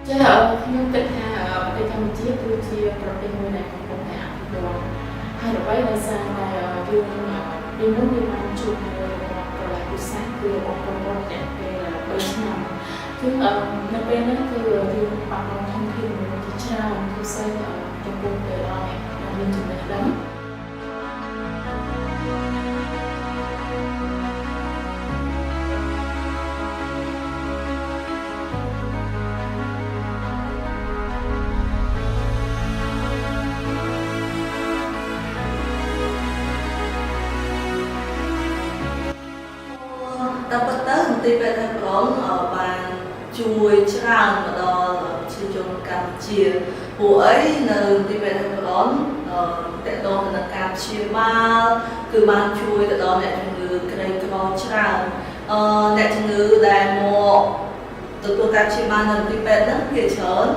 ចាខ្ញុំគិតថាប្រទេសកម្ពុជាគឺជាប្រទេសមួយដែលកំពុងតែអភិវឌ្ឍហើយអ្វីដែលសារតែយើងពីមុនយើងបានជួបនៅរបស់ប្រឡាយពិសេសគឺរបស់ពលរដ្ឋរយៈពេល3ឆ្នាំគឺនៅពេលហ្នឹងគឺយើងបាត់បង់ធនធានមនុស្សជាច្រើនគឺផ្សេងចំពោះទៅដល់អ្នកដែលមានចំណេះដឹងតែប៉ុន្តែមន្ទីរពេទ្យថៃប្រុងបានជួយច្រើនមកដល់ប្រជាជនកម្ពុជាពួកអីនៅមន្ទីរពេទ្យថៃប្រុងតកតងនឹងការព្យាបាលគឺបានជួយទៅដល់អ្នកជំងឺក្រីក្រច្រើនអ្នកជំងឺដែលមកទទួលការព្យាបាលនៅមន្ទីរពេទ្យហ្នឹងភាគច្រើន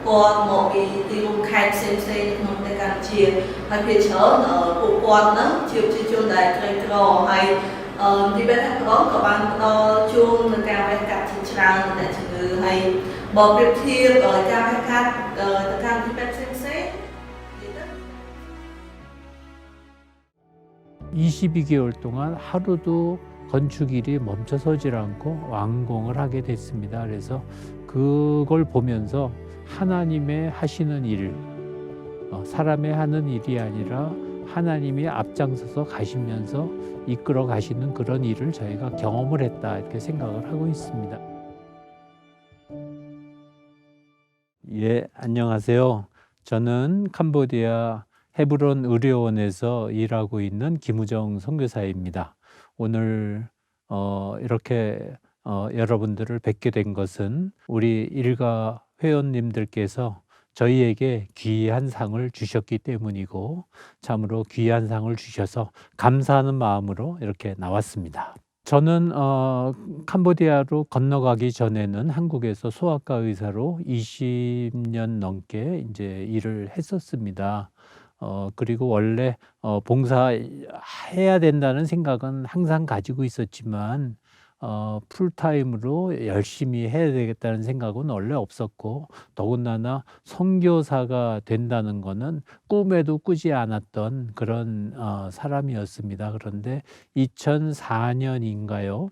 គាត់មកពីទីរួមខេត្តផ្សេងៗក្នុងប្រទេសកម្ពុជាហើយភាគច្រើនពួកគាត់ហ្នឹងជាប្រជាជនដែលក្រីក្រហើយទីពេទ្យថៃប្រុងក៏បានផ្ដល់ជូននៅការវះកាត់ជាច្រើនដល់អ្នកជំងឺហើយបើប្រៀបធៀបការវះកាត់ទៅតាមទីពេទ្យផ្សេងៗ 22개월 동안 하루도 건축일이 멈춰서질 않고 완공을 하게 됐습니다. 그래서 그걸 보면서 하나님의 하시는 일, 사람의 하는 일이 아니라 하나님이 앞장서서 가시면서 이끌어 가시는 그런 일을 저희가 경험을 했다 이렇게 생각을 하고 있습니다. 예, 안녕하세요. 저는 캄보디아 헤브론 의료원에서 일하고 있는 김우정 선교사입니다. 오늘 이렇게 여러분들을 뵙게 된 것은 우리 일가 회원님들께서 저희에게 귀한 상을 주셨기 때문이고 참으로 귀한 상을 주셔서 감사하는 마음으로 이렇게 나왔습니다. 저는 캄보디아로 건너가기 전에는 한국에서 소아과 의사로 20년 넘게 이제 일을 했었습니다. 그리고 원래 봉사해야 된다는 생각은 항상 가지고 있었지만 풀타임으로 열심히 해야 되겠다는 생각은 원래 없었고 더군다나 선교사가 된다는 거는 꿈에도 꾸지 않았던 그런 사람이었습니다. 그런데 2004년인가요?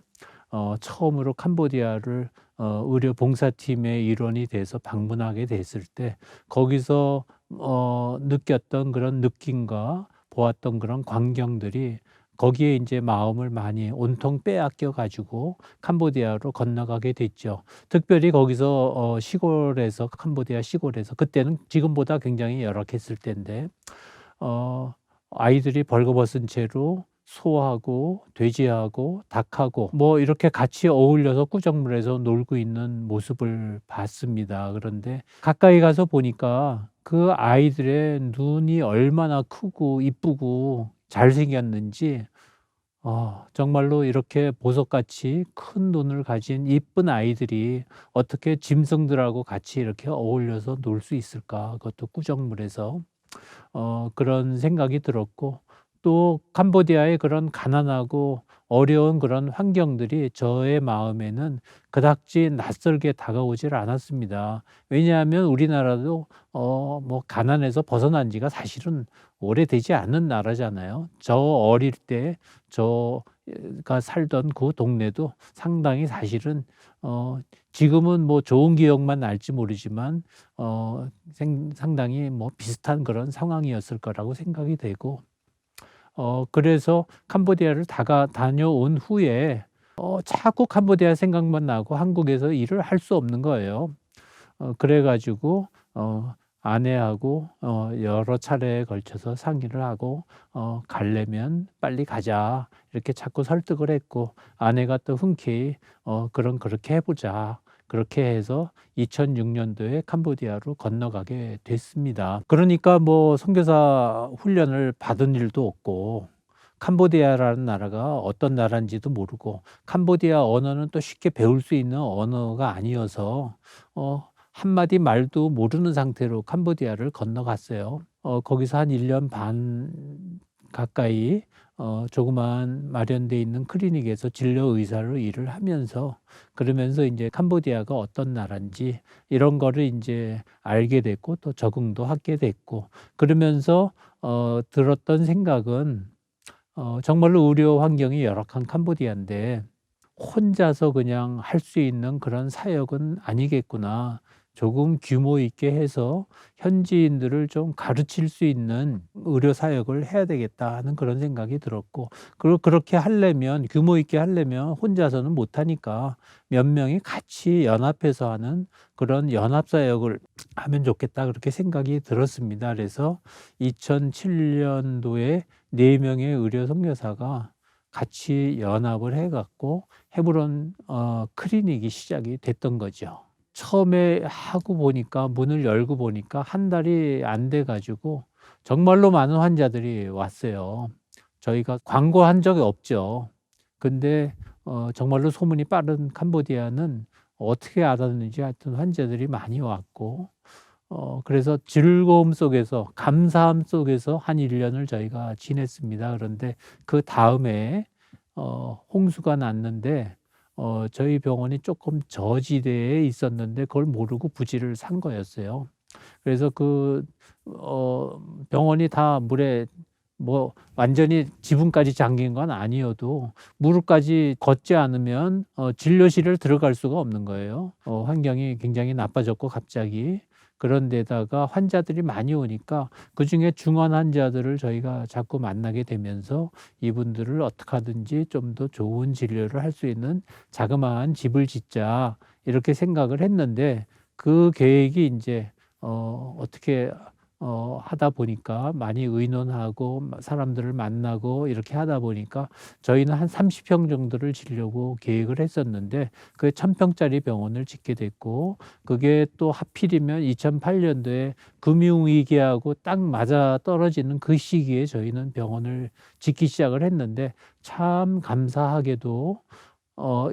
처음으로 캄보디아를 의료 봉사팀의 일원이 돼서 방문하게 됐을 때 거기서 느꼈던 그런 느낌과 보았던 그런 광경들이 거기에 이제 마음을 많이 온통 빼앗겨 가지고 캄보디아로 건너가게 됐죠. 특별히 거기서 시골에서 캄보디아 시골에서 그때는 지금보다 굉장히 열악했을 때인데 아이들이 벌거벗은 채로 소하고 돼지하고 닭하고 뭐 이렇게 같이 어울려서 구정물에서 놀고 있는 모습을 봤습니다. 그런데 가까이 가서 보니까 그 아이들의 눈이 얼마나 크고 이쁘고 잘생겼는지 정말로 이렇게 보석같이 큰 눈을 가진 이쁜 아이들이 어떻게 짐승들하고 같이 이렇게 어울려서 놀 수 있을까? 그것도 구정물에서 그런 생각이 들었고 또 캄보디아의 그런 가난하고 어려운 그런 환경들이 저의 마음에는 그닥지 낯설게 다가오질 않았습니다. 왜냐하면 우리나라도 뭐 가난해서 벗어난 지가 사실은 오래되지 않은 나라잖아요. 저 어릴 때 저가 살던 그 동네도 상당히 사실은 지금은 뭐 좋은 기억만 날지 모르지만 상당히 뭐 비슷한 그런 상황이었을 거라고 생각이 되고 그래서 캄보디아를 다녀온 후에 자꾸 캄보디아 생각만 나고 한국에서 일을 할 수 없는 거예요. 그래가지고 아내하고 여러 차례에 걸쳐서 상의를 하고 가려면 빨리 가자 이렇게 자꾸 설득을 했고 아내가 또 흔쾌히 그럼 그렇게 해보자. 그렇게 해서 2006년도에 캄보디아로 건너가게 됐습니다. 그러니까 뭐 선교사 훈련을 받은 일도 없고 캄보디아라는 나라가 어떤 나라인지도 모르고 캄보디아 언어는 또 쉽게 배울 수 있는 언어가 아니어서 한마디 말도 모르는 상태로 캄보디아를 건너갔어요. 거기서 한 1년 반 가까이 조그만 마련돼 있는 클리닉에서 진료 의사로 일을 하면서 그러면서 이제 캄보디아가 어떤 나라인지 이런 거를 이제 알게 됐고 또 적응도 하게 됐고 그러면서 들었던 생각은 정말로 의료 환경이 열악한 캄보디아인데 혼자서 그냥 할 수 있는 그런 사역은 아니겠구나. 조금 규모 있게 해서 현지인들을 좀 가르칠 수 있는 의료 사역을 해야 되겠다 하는 그런 생각이 들었고 그리고 그렇게 하려면 규모 있게 하려면 혼자서는 못 하니까 몇 명이 같이 연합해서 하는 그런 연합 사역을 하면 좋겠다 그렇게 생각이 들었습니다. 그래서 2007년도에 4명의 의료 선교사가 같이 연합을 해 갖고 헤브론 클리닉이 시작이 됐던 거죠. 처음에 하고 보니까 문을 열고 보니까 한 달이 안 돼 가지고 정말로 많은 환자들이 왔어요. 저희가 광고한 적이 없죠. 근데 정말로 소문이 빠른 캄보디아는 어떻게 알았는지 하여튼 환자들이 많이 왔고 그래서 즐거움 속에서 감사함 속에서 한 1년을 저희가 지냈습니다. 그런데 그다음에 홍수가 났는데 저희 병원이 조금 저지대에 있었는데 그걸 모르고 부지를 산 거였어요. 그래서 그 병원이 다 물에 뭐 완전히 지붕까지 잠긴 건 아니어도 무릎까지 걷지 않으면 진료실을 들어갈 수가 없는 거예요. 환경이 굉장히 나빠졌고 갑자기. 그런데다가 환자들이 많이 오니까 그중에 중환 환자들을 저희가 자꾸 만나게 되면서 이분들을 어떻게 하든지 좀 더 좋은 진료를 할 수 있는 자그마한 집을 짓자 이렇게 생각을 했는데 그 계획이 이제 어떻게 하다 보니까 많이 의논하고 사람들을 만나고 이렇게 하다 보니까 저희는 한 30평 정도를 지려고 계획을 했었는데 그게 1000평짜리 병원을 짓게 됐고 그게 또 하필이면 2008년도에 금융위기하고 딱 맞아 떨어지는 그 시기에 저희는 병원을 짓기 시작을 했는데 참 감사하게도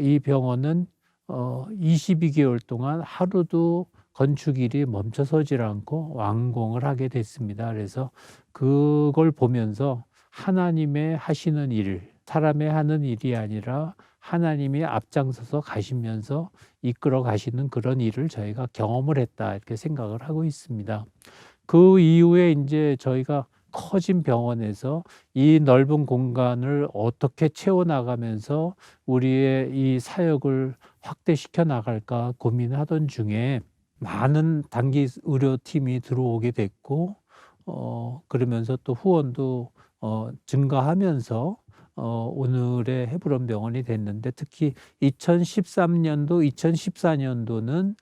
이 병원은 22개월 동안 하루도 건축일이 멈춰서질 않고 완공을 하게 됐습니다. 그래서 그걸 보면서 하나님의 하시는 일, 사람의 하는 일이 아니라 하나님이 앞장서서 가시면서 이끌어 가시는 그런 일을 저희가 경험을 했다 이렇게 생각을 하고 있습니다. 그 이후에 이제 저희가 커진 병원에서 이 넓은 공간을 어떻게 채워나가면서 우리의 이 사역을 확대시켜 나갈까 고민하던 중에 많은 단기 의료팀이 들어오게 됐고 그러면서 또 후원도 증가하면서 오늘의 헤브론 병원이 됐는데 특히 2013년도, 2014년도는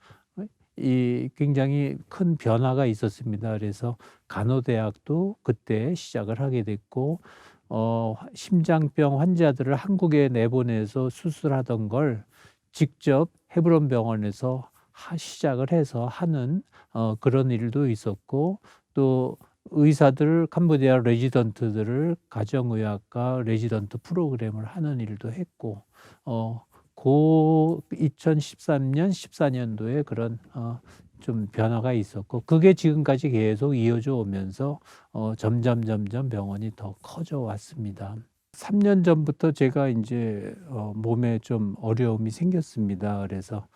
이 굉장히 큰 변화가 있었습니다. 그래서 간호대학도 그때 시작을 하게 됐고 심장병 환자들을 한국에 내보내서 수술하던 걸 직접 헤브론 병원에서 시작을 해서 하는 그런 일도 있었고 또 의사들 캄보디아 레지던트들을 가정의학과 레지던트 프로그램을 하는 일도 했고 고 2013년 14년도에 그런 좀 변화가 있었고 그게 지금까지 계속 이어져 오면서 점점 병원이 더 커져 왔습니다. 3년 전부터 제가 이제 몸에 좀 어려움이 생겼습니다. 그래서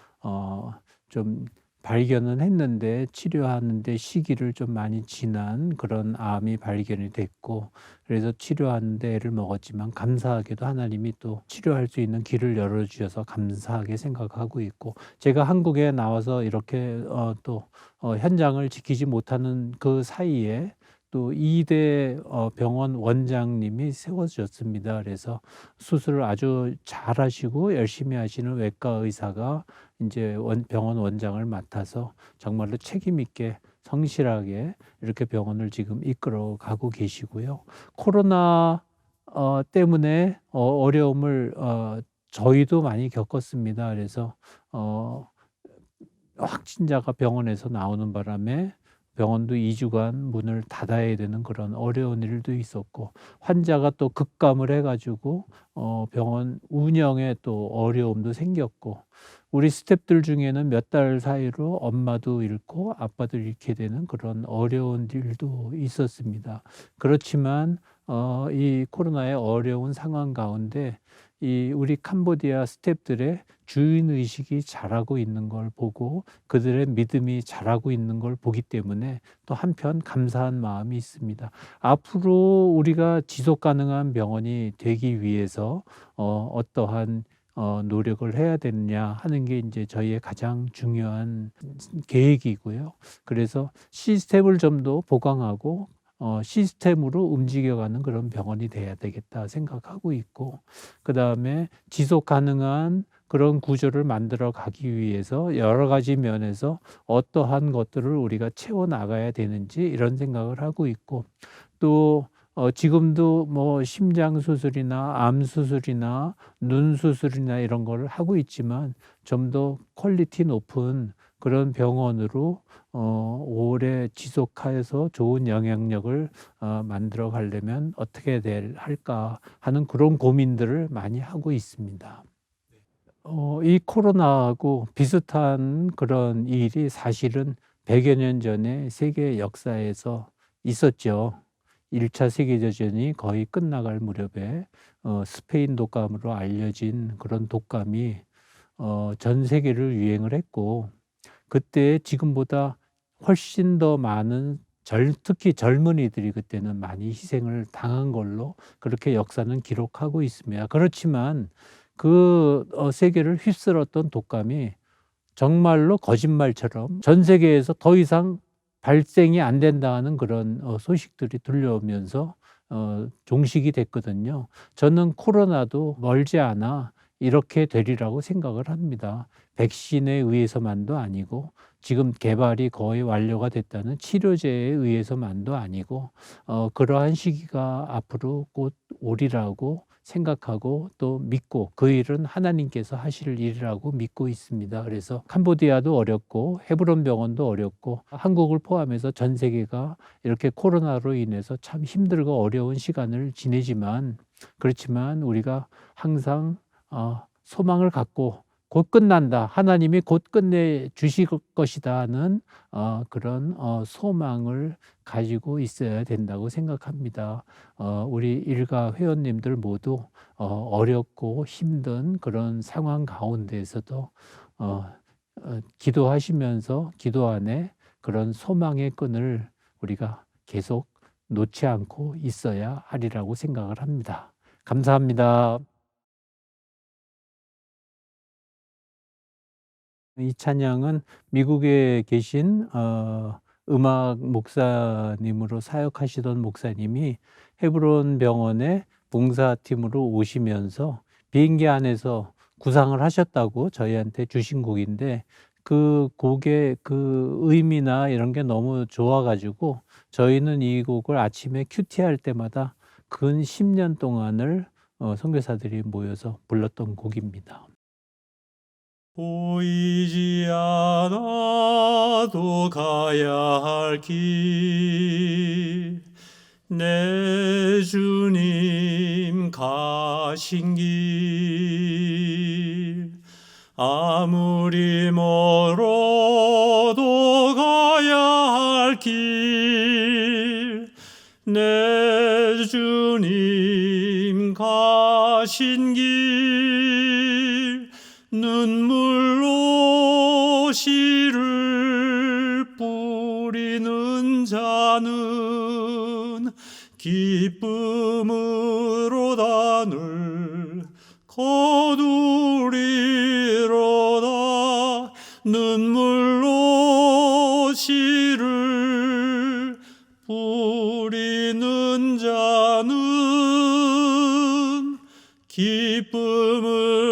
좀 발견은 했는데 치료하는데 시기를 좀 많이 지난 그런 암이 발견이 됐고 그래서 치료하는데 애를 먹었지만 감사하게도 하나님이 또 치료할 수 있는 길을 열어주셔서 감사하게 생각하고 있고 제가 한국에 나와서 이렇게 또 현장을 지키지 못하는 그 사이에 또 2대 병원 원장님이 세워졌습니다. 그래서 수술을 아주 잘하시고 열심히 하시는 외과 의사가 이제 병원 원장을 맡아서 정말로 책임 있게 성실하게 이렇게 병원을 지금 이끌어 가고 계시고요. 코로나 때문에 어려움을 저희도 많이 겪었습니다. 그래서 확진자가 병원에서 나오는 바람에 병원도 2주간 문을 닫아야 되는 그런 어려운 일도 있었고 환자가 또 급감을 해가지고 병원 운영에 또 어려움도 생겼고 우리 스태프들 중에는 몇 달 사이로 엄마도 잃고 아빠도 잃게 되는 그런 어려운 일도 있었습니다. 그렇지만 이 코로나의 어려운 상황 가운데 이 우리 캄보디아 스태프들의 주인 의식이 자라고 있는 걸 보고 그들의 믿음이 자라고 있는 걸 보기 때문에 또 한편 감사한 마음이 있습니다. 앞으로 우리가 지속 가능한 병원이 되기 위해서 어떠한 노력을 해야 되느냐 하는 게 이제 저희의 가장 중요한 계획이고요. 그래서 시스템을 좀 더 보강하고 시스템으로 움직여가는 그런 병원이 돼야 되겠다 생각하고 있고, 그 다음에 지속 가능한 그런 구조를 만들어 가기 위해서 여러 가지 면에서 어떠한 것들을 우리가 채워 나가야 되는지 이런 생각을 하고 있고, 또 지금도 뭐 심장 수술이나 암 수술이나 눈 수술이나 이런 걸 하고 있지만 좀 더 퀄리티 높은 그런 병원으로 오래 지속해서 좋은 영향력을 만들어 가려면 어떻게 할까 하는 그런 고민들을 많이 하고 있습니다. 이 코로나하고 비슷한 그런 일이 사실은 100여 년 전에 세계 역사에서 있었죠. 1차 세계대전이 거의 끝나갈 무렵에 스페인 독감으로 알려진 그런 독감이 전 세계를 유행을 했고, 그때 지금보다 훨씬 더 많은 특히 젊은이들이 그때는 많이 희생을 당한 걸로 그렇게 역사는 기록하고 있습니다. 그렇지만 그 세계를 휩쓸었던 독감이 정말로 거짓말처럼 전 세계에서 더 이상 발생이 안 된다는 그런 소식들이 들려오면서 종식이 됐거든요. 저는 코로나도 멀지 않아 이렇게 되리라고 생각을 합니다. 백신에 의해서만도 아니고 지금 개발이 거의 완료가 됐다는 치료제에 의해서만도 아니고 그러한 시기가 앞으로 곧 오리라고 생각하고 또 믿고, 그 일은 하나님께서 하실 일이라고 믿고 있습니다. 그래서 캄보디아도 어렵고 헤브론 병원도 어렵고 한국을 포함해서 전 세계가 이렇게 코로나로 인해서 참 힘들고 어려운 시간을 지내지만, 그렇지만 우리가 항상 소망을 갖고 곧 끝난다, 하나님이 곧 끝내 주실 것이다 하는 그런 소망을 가지고 있어야 된다고 생각합니다. 우리 일가 회원님들 모두 어렵고 힘든 그런 상황 가운데에서도 기도하시면서 기도 안에 그런 소망의 끈을 우리가 계속 놓지 않고 있어야 하리라고 생각을 합니다. 감사합니다. 이 찬양은 미국에 계신 음악 목사님으로 사역하시던 목사님이 헤브론 병원에 봉사팀으로 오시면서 비행기 안에서 구상을 하셨다고 저희한테 주신 곡인데, 그 곡의 그 의미나 이런 게 너무 좋아가지고 저희는 이 곡을 아침에 큐티할 때마다 근 10년 동안을 선교사들이 모여서 불렀던 곡입니다. 보이지 않아도 가야 할 길, 내 주님 가신 길, 아무리 멀어도 가야 할 길, 내 주님 가신 길, 눈물로 씨를 뿌리는 자는 기쁨으로 단을 거두리로다. 눈물로 씨를 뿌리는 자는 기쁨을